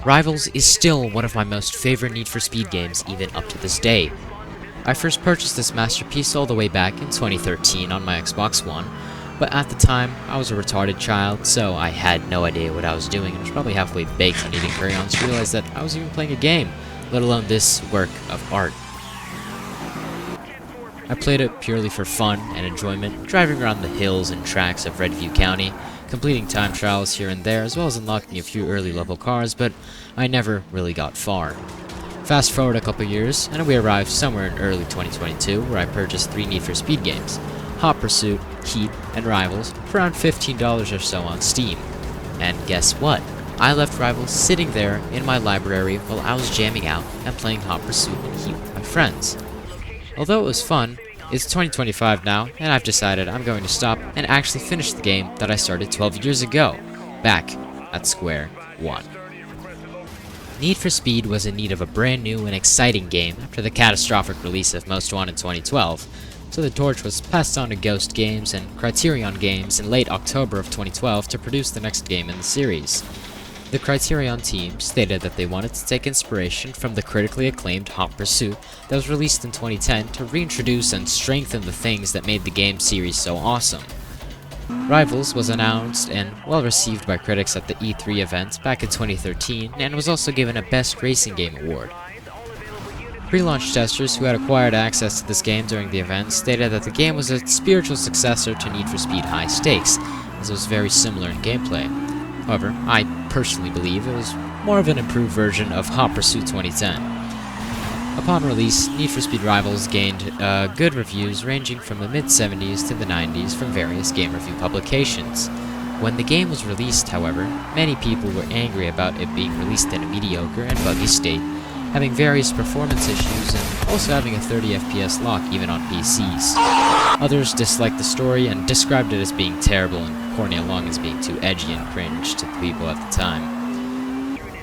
Rivals is still one of my most favorite Need for Speed games even up to this day. I first purchased this masterpiece all the way back in 2013 on my Xbox One, but at the time I was a retarded child, so I had no idea what I was doing and was probably halfway baked on eating crayons to realize that I was even playing a game, let alone this work of art. I played it purely for fun and enjoyment, driving around the hills and tracks of Redview County, completing time trials here and there, as well as unlocking a few early level cars, but I never really got far. Fast forward a couple years, and we arrived somewhere in early 2022, where I purchased 3 Need for Speed games, Hot Pursuit, Heat, and Rivals, for around $15 or so on Steam. And guess what? I left Rivals sitting there in my library while I was jamming out and playing Hot Pursuit and Heat with my friends. Although it was fun, it's 2025 now, and I've decided I'm going to stop and actually finish the game that I started 12 years ago, back at square one. Need for Speed was in need of a brand new and exciting game after the catastrophic release of Most Wanted in 2012, so the torch was passed on to Ghost Games and Criterion Games in late October of 2012 to produce the next game in the series. The Criterion team stated that they wanted to take inspiration from the critically acclaimed Hot Pursuit that was released in 2010 to reintroduce and strengthen the things that made the game series so awesome. Rivals was announced and well received by critics at the E3 event back in 2013 and was also given a Best Racing Game award. Pre-launch testers who had acquired access to this game during the event stated that the game was a spiritual successor to Need for Speed High Stakes, as it was very similar in gameplay. However, I personally believe it was more of an improved version of Hot Pursuit 2010. Upon release, Need for Speed Rivals gained good reviews ranging from the mid-70s to the 90s from various game review publications. When the game was released, however, many people were angry about it being released in a mediocre and buggy state, having various performance issues and also having a 30 FPS lock even on PCs. Others disliked the story and described it as being terrible and corny along as being too edgy and cringe to the people at the time.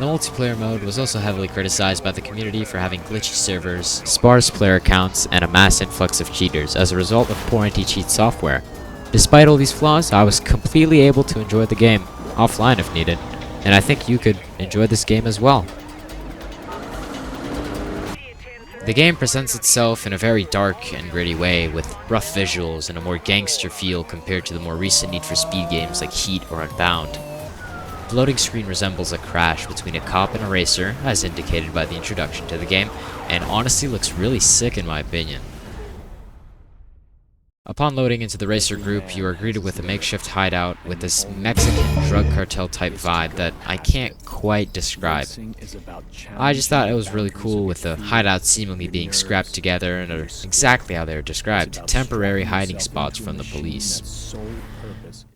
The multiplayer mode was also heavily criticized by the community for having glitchy servers, sparse player counts, and a mass influx of cheaters as a result of poor anti-cheat software. Despite all these flaws, I was completely able to enjoy the game, offline if needed, and I think you could enjoy this game as well. The game presents itself in a very dark and gritty way, with rough visuals and a more gangster feel compared to the more recent Need for Speed games like Heat or Unbound. The loading screen resembles a crash between a cop and a racer, as indicated by the introduction to the game, and honestly looks really sick in my opinion. Upon loading into the racer group, you are greeted with a makeshift hideout with this Mexican drug cartel type vibe that I can't quite describe. I just thought it was really cool with the hideouts seemingly being scrapped together and are exactly how they are described, temporary hiding spots from the police.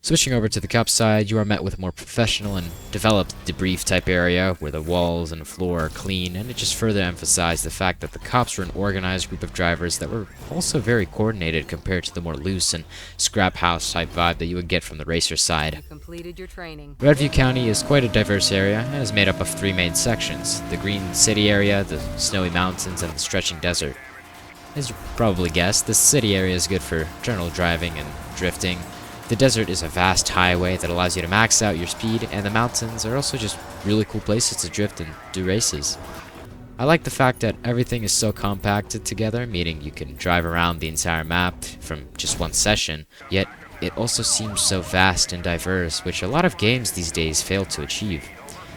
Switching over to the cop side, you are met with a more professional and developed debrief type area where the walls and floor are clean, and it just further emphasized the fact that the cops were an organized group of drivers that were also very coordinated compared to the more loose and scrap house type vibe that you would get from the racer side. Redview County is quite a diverse area and is made up of 3 main sections: the green city area, the snowy mountains, and the stretching desert. As you probably guessed, the city area is good for general driving and drifting. The desert is a vast highway that allows you to max out your speed, and the mountains are also just really cool places to drift and do races. I like the fact that everything is so compacted together, meaning you can drive around the entire map from just one session, yet it also seems so vast and diverse, which a lot of games these days fail to achieve.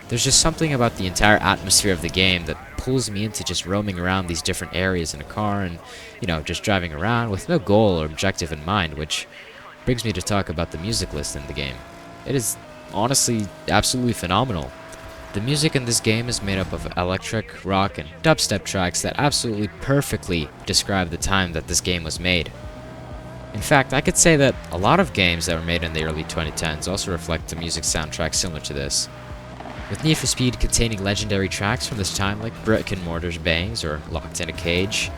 There's just something about the entire atmosphere of the game that pulls me into just roaming around these different areas in a car and, just driving around with no goal or objective in mind, which brings me to talk about the music list in the game. It is honestly absolutely phenomenal. The music in this game is made up of electric, rock, and dubstep tracks that absolutely perfectly describe the time that this game was made. In fact, I could say that a lot of games that were made in the early 2010s also reflect a music soundtrack similar to this, with Need for Speed containing legendary tracks from this time like Brick and Mortar's Bangs or Locked in a Cage.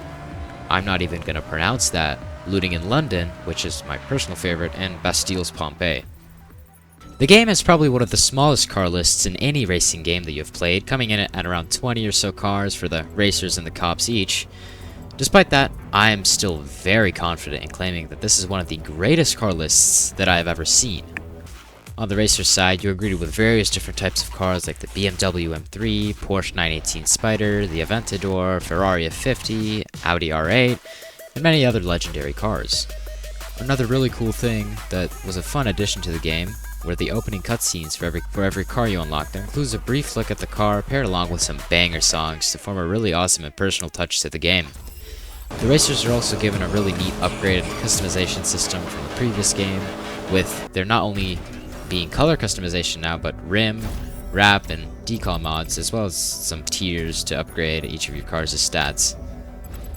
I'm not even gonna pronounce that. Looting in London, which is my personal favorite, and Bastille's Pompeii. The game has probably one of the smallest car lists in any racing game that you've played, coming in at around 20 or so cars for the racers and the cops each. Despite that, I am still very confident in claiming that this is one of the greatest car lists that I have ever seen. On the racer side, you are greeted with various different types of cars like the BMW M3, Porsche 918 Spider, the Aventador, Ferrari F50, Audi R8, and many other legendary cars. Another really cool thing that was a fun addition to the game were the opening cutscenes for every car you unlock. That includes a brief look at the car paired along with some banger songs to form a really awesome and personal touch to the game. The racers are also given a really neat upgraded customization system from the previous game, with there not only being color customization now, but rim, wrap, and decal mods, as well as some tiers to upgrade each of your car's stats.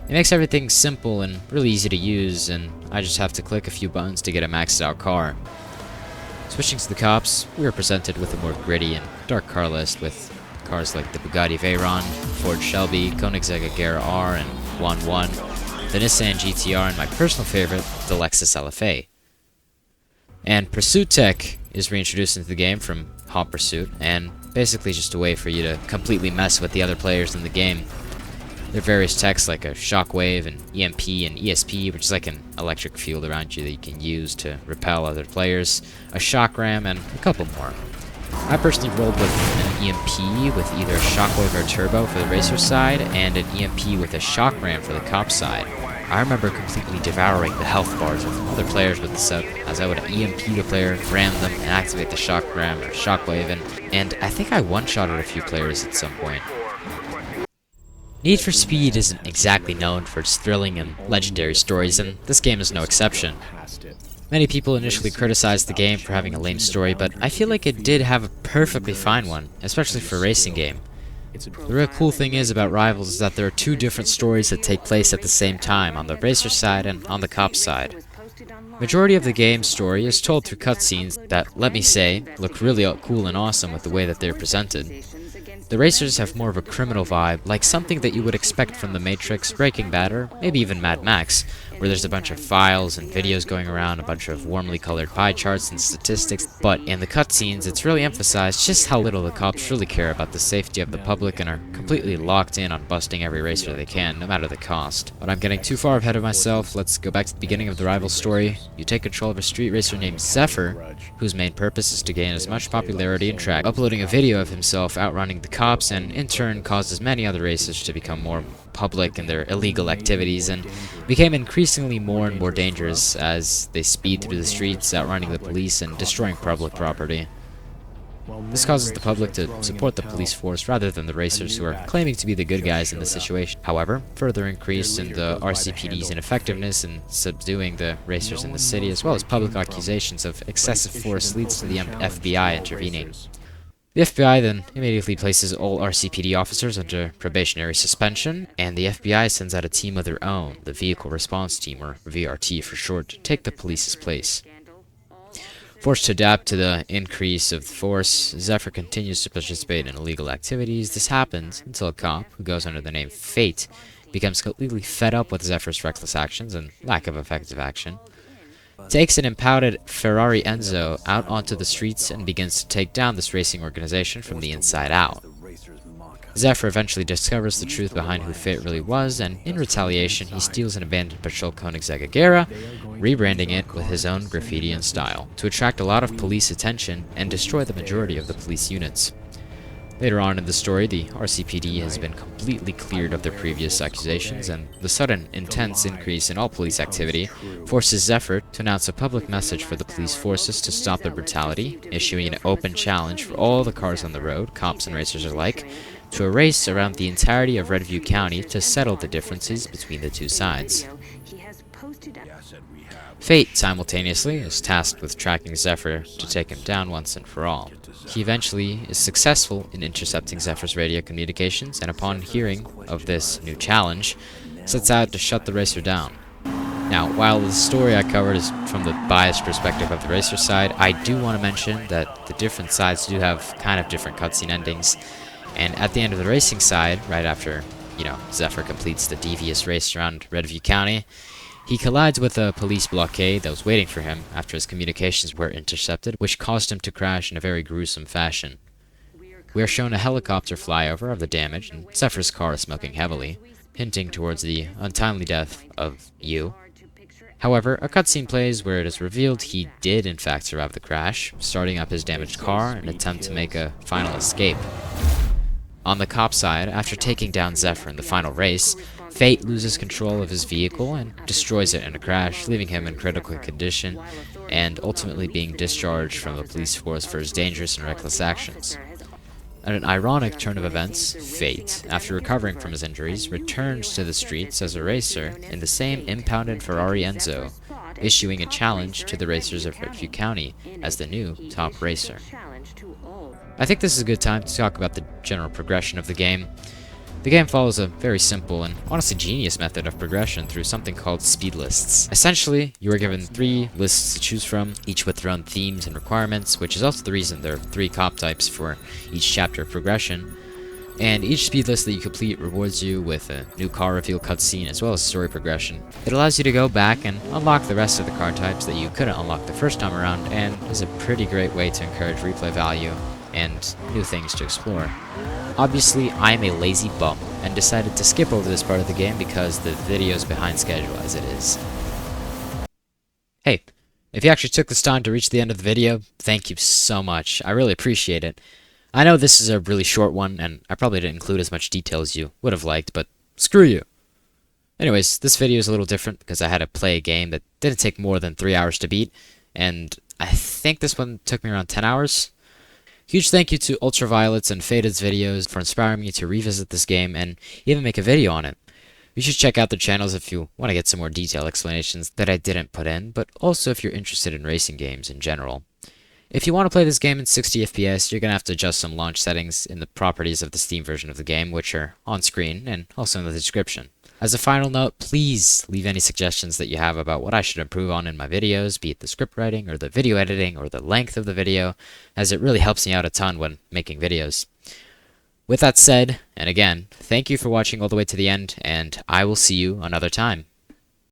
It makes everything simple and really easy to use, and I just have to click a few buttons to get a maxed out car. Switching to the cops, we are presented with a more gritty and dark car list with cars like the Bugatti Veyron, Ford Shelby, Koenigsegg Agera R and 1.1, the Nissan GTR, and my personal favorite, the Lexus LFA. And Pursuit Tech is reintroduced into the game from Hot Pursuit, and basically just a way for you to completely mess with the other players in the game. There are various techs like a shockwave, an EMP, and ESP, which is like an electric field around you that you can use to repel other players, a shock ram, and a couple more. I personally rolled with an EMP with either a shockwave or a turbo for the racer side, and an EMP with a shock ram for the cop side. I remember completely devouring the health bars of other players with the set, as I would EMP the player, ram them, and activate the shock ram or shockwave, and I think I one-shotted a few players at some point. Need for Speed isn't exactly known for its thrilling and legendary stories, and this game is no exception. Many people initially criticized the game for having a lame story, but I feel like it did have a perfectly fine one, especially for a racing game. The real cool thing about Rivals is that there are two different stories that take place at the same time, on the racer side and on the cop side. Majority of the game's story is told through cutscenes that, let me say, look really cool and awesome with the way that they're presented. The racers have more of a criminal vibe, like something that you would expect from The Matrix, Breaking Bad, or maybe even Mad Max, where there's a bunch of files and videos going around, a bunch of warmly colored pie charts and statistics, but in the cutscenes it's really emphasized just how little the cops really care about the safety of the public and are completely locked in on busting every racer they can, no matter the cost. But I'm getting too far ahead of myself. Let's go back to the beginning of the rival story. You take control of a street racer named Zephyr, whose main purpose is to gain as much popularity and track, uploading a video of himself outrunning the cops, and in turn causes many other racers to become more public in their illegal activities and became increasingly more and more dangerous as they speed through the streets, outrunning the police and destroying public property. This causes the public to support the police force rather than the racers who are claiming to be the good guys in the situation. However, further increase in the RCPD's ineffectiveness in subduing the racers in the city, as well as public accusations of excessive force, leads to the FBI intervening. The FBI then immediately places all RCPD officers under probationary suspension, and the FBI sends out a team of their own, the Vehicle Response Team, or VRT for short, to take the police's place. Forced to adapt to the increase of the force, Zephyr continues to participate in illegal activities. This happens until a cop, who goes under the name Fate, becomes completely fed up with Zephyr's reckless actions and lack of effective action, takes an impounded Ferrari Enzo out onto the streets and begins to take down this racing organization from the inside out. Zephyr eventually discovers the truth behind who Fate really was, and in retaliation he steals an abandoned patrol Koenigsegg Agera, rebranding it with his own graffiti and style, to attract a lot of police attention and destroy the majority of the police units. Later on in the story, the RCPD has been completely cleared of their previous accusations, and the sudden, intense increase in all police activity forces Zephyr to announce a public message for the police forces to stop their brutality, issuing an open challenge for all the cars on the road, cops and racers alike, to a race around the entirety of Redview County to settle the differences between the two sides. Fate, simultaneously, is tasked with tracking Zephyr to take him down once and for all. He eventually is successful in intercepting Zephyr's radio communications, and upon hearing of this new challenge, sets out to shut the racer down. Now, while the story I covered is from the biased perspective of the racer side, I do want to mention that the different sides do have kind of different cutscene endings, and at the end of the racing side, right after, Zephyr completes the devious race around Redview County, he collides with a police blockade that was waiting for him after his communications were intercepted, which caused him to crash in a very gruesome fashion. We are shown a helicopter flyover of the damage, and Zephyr's car is smoking heavily, hinting towards the untimely death of you. However, a cutscene plays where it is revealed he did in fact survive the crash, starting up his damaged car in an attempt to make a final escape. On the cop side, after taking down Zephyr in the final race, Fate loses control of his vehicle and destroys it in a crash, leaving him in critical condition and ultimately being discharged from the police force for his dangerous and reckless actions. At an ironic turn of events, Fate, after recovering from his injuries, returns to the streets as a racer in the same impounded Ferrari Enzo, issuing a challenge to the racers of Redview County as the new top racer. I think this is a good time to talk about the general progression of the game. The game follows a very simple and honestly genius method of progression through something called speed lists. Essentially, you are given 3 lists to choose from, each with their own themes and requirements, which is also the reason there are 3 cop types for each chapter of progression. And each speed list that you complete rewards you with a new car reveal cutscene as well as story progression. It allows you to go back and unlock the rest of the car types that you couldn't unlock the first time around, and is a pretty great way to encourage replay value and new things to explore. Obviously, I'm a lazy bum and decided to skip over this part of the game because the video's behind schedule as it is. Hey, if you actually took this time to reach the end of the video, thank you so much. I really appreciate it. I know this is a really short one, and I probably didn't include as much detail as you would have liked, but screw you. Anyways, this video is a little different because I had to play a game that didn't take more than 3 hours to beat, and I think this one took me around 10 hours. Huge thank you to Ultraviolet's and Faded's videos for inspiring me to revisit this game and even make a video on it. You should check out their channels if you want to get some more detailed explanations that I didn't put in, but also if you're interested in racing games in general. If you want to play this game in 60 FPS, you're going to have to adjust some launch settings in the properties of the Steam version of the game, which are on screen and also in the description. As a final note, please leave any suggestions that you have about what I should improve on in my videos, be it the script writing or the video editing or the length of the video, as it really helps me out a ton when making videos. With that said, and again, thank you for watching all the way to the end, and I will see you another time.